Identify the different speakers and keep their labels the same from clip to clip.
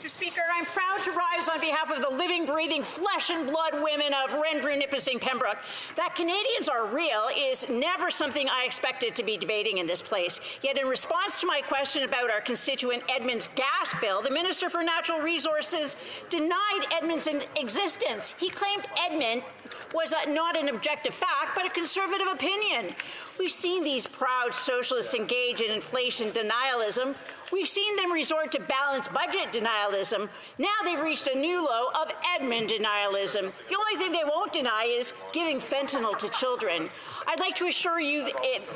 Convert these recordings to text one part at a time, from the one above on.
Speaker 1: Mr. Speaker, I'm proud to rise on behalf of the living, breathing, flesh and blood women of Rendry, Nipissing, Pembroke. That Canadians are real is never something I expected to be debating in this place. Yet in response to my question about our constituent Edmund's gas bill, the Minister for Natural Resources denied Edmund's existence. He claimed Edmund was not an objective fact, but a conservative opinion. We've seen these proud socialists engage in inflation denialism. We've seen them resort to balanced budget denialism. Now they've reached a new low of Edmund denialism. The only thing they won't deny is giving fentanyl to children. I'd like to assure you,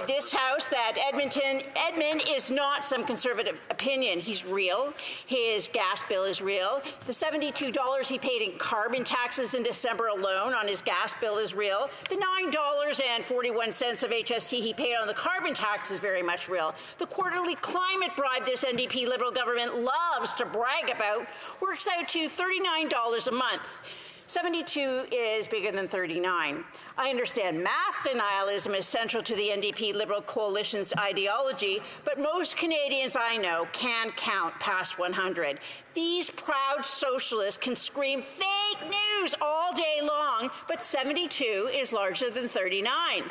Speaker 1: this House, that Edmund is not some conservative opinion. He's real. His gas bill is real. The $72 he paid in carbon taxes in December alone on his gas bill is real. The $9.41 of HST he paid on the carbon tax is very much real. The quarterly climate bribe this NDP Liberal government loves to brag about works out to $39 a month. 72 is bigger than 39. I understand math denialism is central to the NDP Liberal coalition's ideology, but most Canadians I know can count past 100. These proud socialists can scream fake news all day long, but 72 is larger than 39.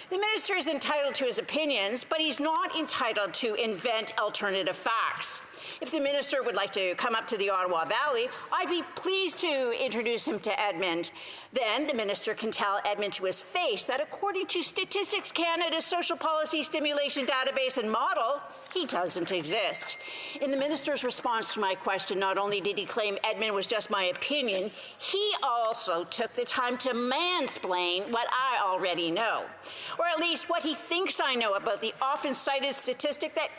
Speaker 1: The minister is entitled to his opinions, but he's not entitled to invent alternative facts. If the minister would like to come up to the Ottawa Valley, I'd be pleased to introduce him to Edmund. Then the minister can tell Edmund to his face that according to Statistics Canada's social policy stimulation database and model, he doesn't exist. In the minister's response to my question, not only did he claim Edmund was just my opinion, he also took the time to mansplain what I already know, or at least what he thinks I know about the often cited statistic that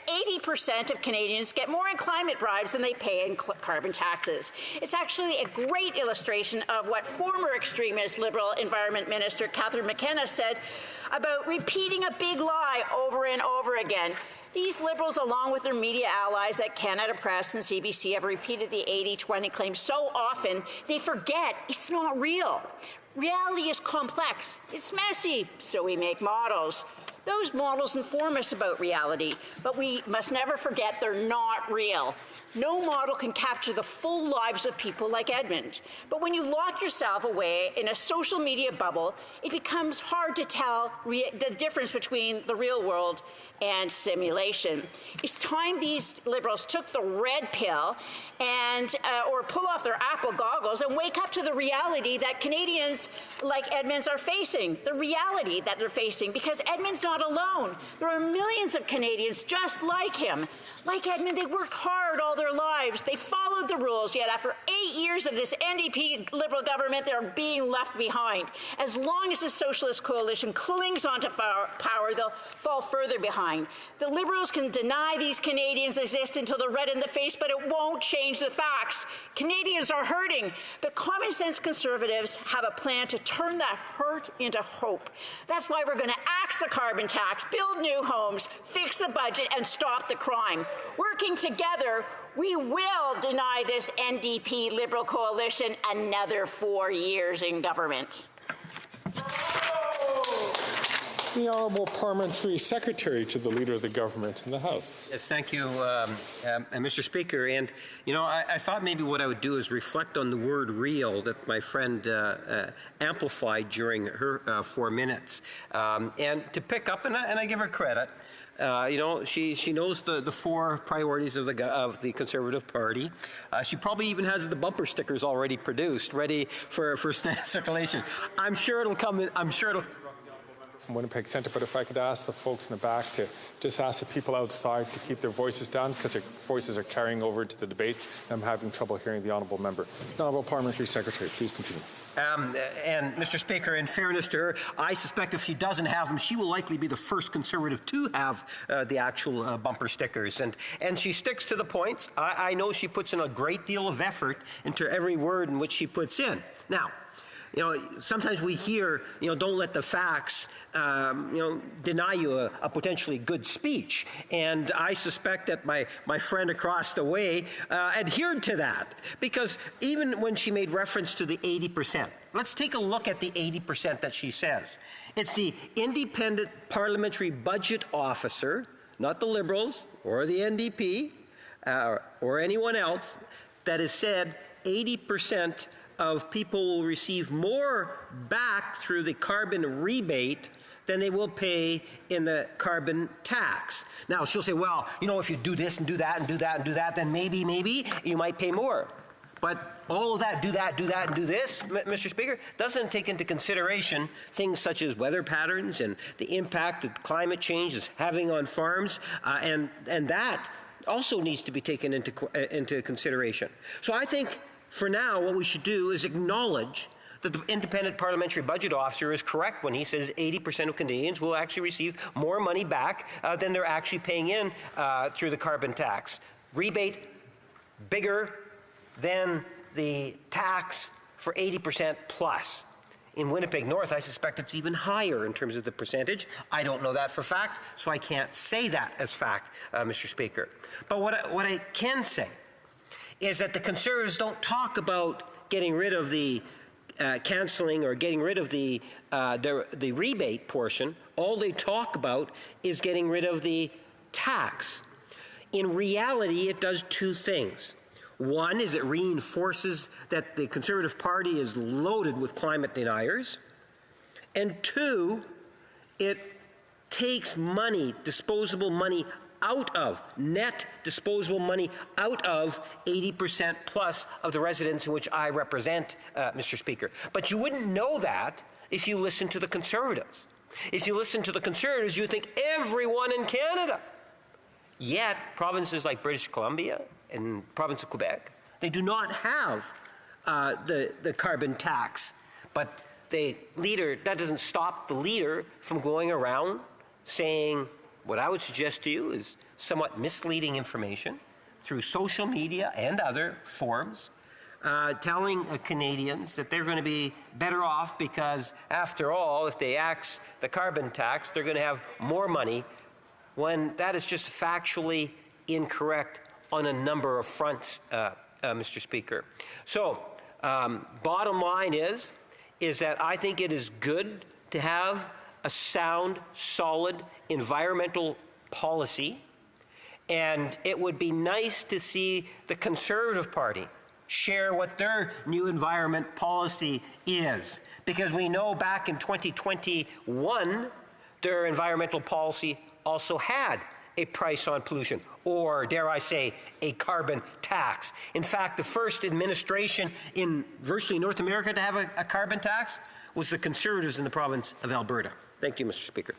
Speaker 1: 80% of Canadians get more in climate bribes than they pay in carbon taxes. It's actually a great illustration of what former extremist Liberal Environment Minister Catherine McKenna said about repeating a big lie over and over again. These Liberals, along with their media allies at Canada Press and CBC, have repeated the 80-20 claim so often they forget it's not real. Reality is complex. It's messy, so we make models. Those models inform us about reality, but we must never forget they're not real. No model can capture the full lives of people like Edmund. But when you lock yourself away in a social media bubble, it becomes hard to tell the difference between the real world and simulation. It's time these Liberals took the red pill and or pull off their Apple goggles and wake up to the reality that Canadians like Edmunds are facing, the reality that they're facing, because Edmund's not alone. There are millions of Canadians just like him. Like Edmund, they worked hard all their lives. They followed the rules, yet after 8 years of this NDP Liberal government, they're being left behind. As long as the Socialist Coalition clings onto power, they'll fall further behind. The Liberals can deny these Canadians exist until they're red in the face, but it won't change the facts. Canadians are hurting, but common sense Conservatives have a plan to turn that hurt into hope. That's why we're going to axe the carbon tax, build new homes, fix the budget, and stop the crime. Working together, we will deny this NDP Liberal coalition another 4 years in government.
Speaker 2: The Honourable Parliamentary Secretary to the Leader of the Government in the House.
Speaker 3: Yes, thank you, Mr. Speaker. And, you know, I thought maybe what I would do is reflect on the word real that my friend amplified during her 4 minutes. And to pick up, and I give her credit, you know, she knows the 4 priorities of the Conservative Party. She probably even has the bumper stickers already produced, ready for circulation. I'm sure it'll come in. I'm sure it'll.
Speaker 2: From Winnipeg Centre, but if I could ask the folks in the back to just ask the people outside to keep their voices down, because their voices are carrying over to the debate. I'm having trouble hearing the Honourable Member. The Honourable Parliamentary Secretary, please continue.
Speaker 3: And Mr. Speaker, in fairness to her, I suspect if she doesn't have them, she will likely be the first Conservative to have the actual bumper stickers. And she sticks to the points. I know she puts in a great deal of effort into every word in which she puts in. Now, you know, sometimes we hear, you know, don't let the facts, you know, deny you a potentially good speech. And I suspect that my friend across the way adhered to that. Because even when she made reference to the 80%, let's take a look at the 80% that she says. It's the Independent Parliamentary Budget Officer, not the Liberals or the NDP or anyone else, that has said 80% of people will receive more back through the carbon rebate than they will pay in the carbon tax. Now, she'll say, well, you know, if you do this and do that and do that and do that, then maybe you might pay more. But all of that, do that, and do this, Mr. Speaker, doesn't take into consideration things such as weather patterns and the impact that climate change is having on farms, and that also needs to be taken into consideration. So I think for now, what we should do is acknowledge that the Independent Parliamentary Budget Officer is correct when he says 80% of Canadians will actually receive more money back than they're actually paying in through the carbon tax. Rebate bigger than the tax for 80% plus. In Winnipeg North, I suspect it's even higher in terms of the percentage. I don't know that for fact, so I can't say that as fact, Mr. Speaker. But what I can say is that the Conservatives don't talk about getting rid of the canceling or getting rid of the rebate portion. All they talk about is getting rid of the tax. In reality, it does two things. One is it reinforces that the Conservative Party is loaded with climate deniers. And two, it takes money, disposable money, out of, net disposable money out of 80% plus of the residents in which I represent, Mr. Speaker. But you wouldn't know that if you listen to the Conservatives. If you listen to the Conservatives, you think everyone in Canada. Yet, provinces like British Columbia and province of Quebec, they do not have the carbon tax. But that doesn't stop the leader from going around saying, what I would suggest to you is somewhat misleading information through social media and other forms, telling Canadians that they're going to be better off because, after all, if they axe the carbon tax, they're going to have more money, when that is just factually incorrect on a number of fronts, Mr. Speaker. So, bottom line is that I think it is good to have a sound, solid environmental policy, and it would be nice to see the Conservative Party share what their new environment policy is, because we know back in 2021 their environmental policy also had a price on pollution, or dare I say, a carbon tax. In fact, the first administration in virtually North America to have a carbon tax was the Conservatives in the province of Alberta. Thank you, Mr. Speaker.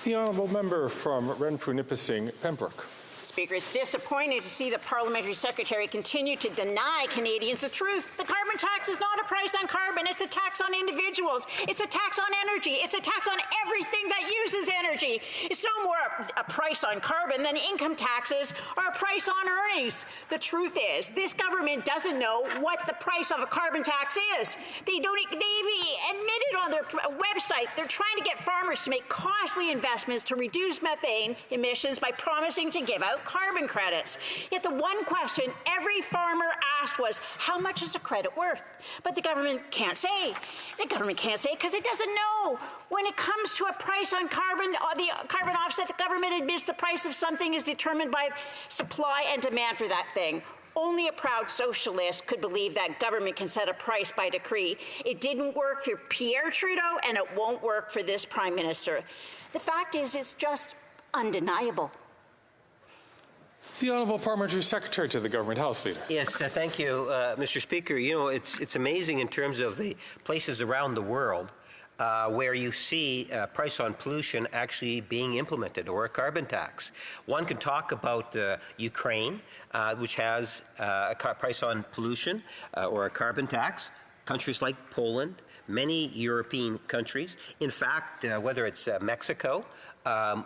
Speaker 2: The honourable member from Renfrew Nipissing, Pembroke.
Speaker 1: Speaker, it's disappointing to see the Parliamentary Secretary continue to deny Canadians the truth. The carbon tax is not a price on carbon. It's a tax on individuals. It's a tax on energy. It's a tax on everything that uses energy. It's no more a price on carbon than income taxes are a price on earnings. The truth is, this government doesn't know what the price of a carbon tax is. They admit it on their website. They're trying to get farmers to make costly investments to reduce methane emissions by promising to give out carbon credits. Yet the one question every farmer asked was, how much is a credit worth? But the government can't say. The government can't say because it doesn't know. When it comes to a price on carbon, the carbon offset, the government admits the price of something is determined by supply and demand for that thing. Only a proud socialist could believe that government can set a price by decree. It didn't work for Pierre Trudeau, and it won't work for this Prime Minister. The fact is, it's just undeniable.
Speaker 2: The Honourable Parliamentary Secretary to the Government House Leader.
Speaker 3: Yes, thank you, Mr. Speaker. You know, it's amazing in terms of the places around the world where you see a price on pollution actually being implemented, or a carbon tax. One can talk about Ukraine, which has a price on pollution or a carbon tax. Countries like Poland, many European countries. In fact, whether it's Mexico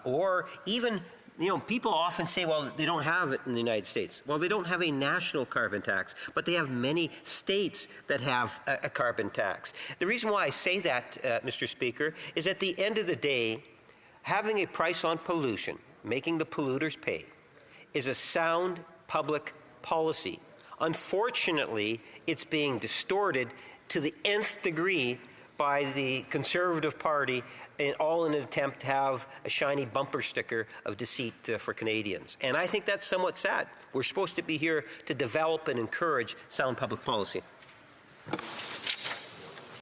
Speaker 3: or even, you know, people often say, well, they don't have it in the United States. Well, they don't have a national carbon tax, but they have many states that have a carbon tax. The reason why I say that, Mr. Speaker, is at the end of the day, having a price on pollution, making the polluters pay, is a sound public policy. Unfortunately, it's being distorted to the nth degree by the Conservative Party, all in an attempt to have a shiny bumper sticker of deceit for Canadians. And I think that's somewhat sad. We're supposed to be here to develop and encourage sound public policy.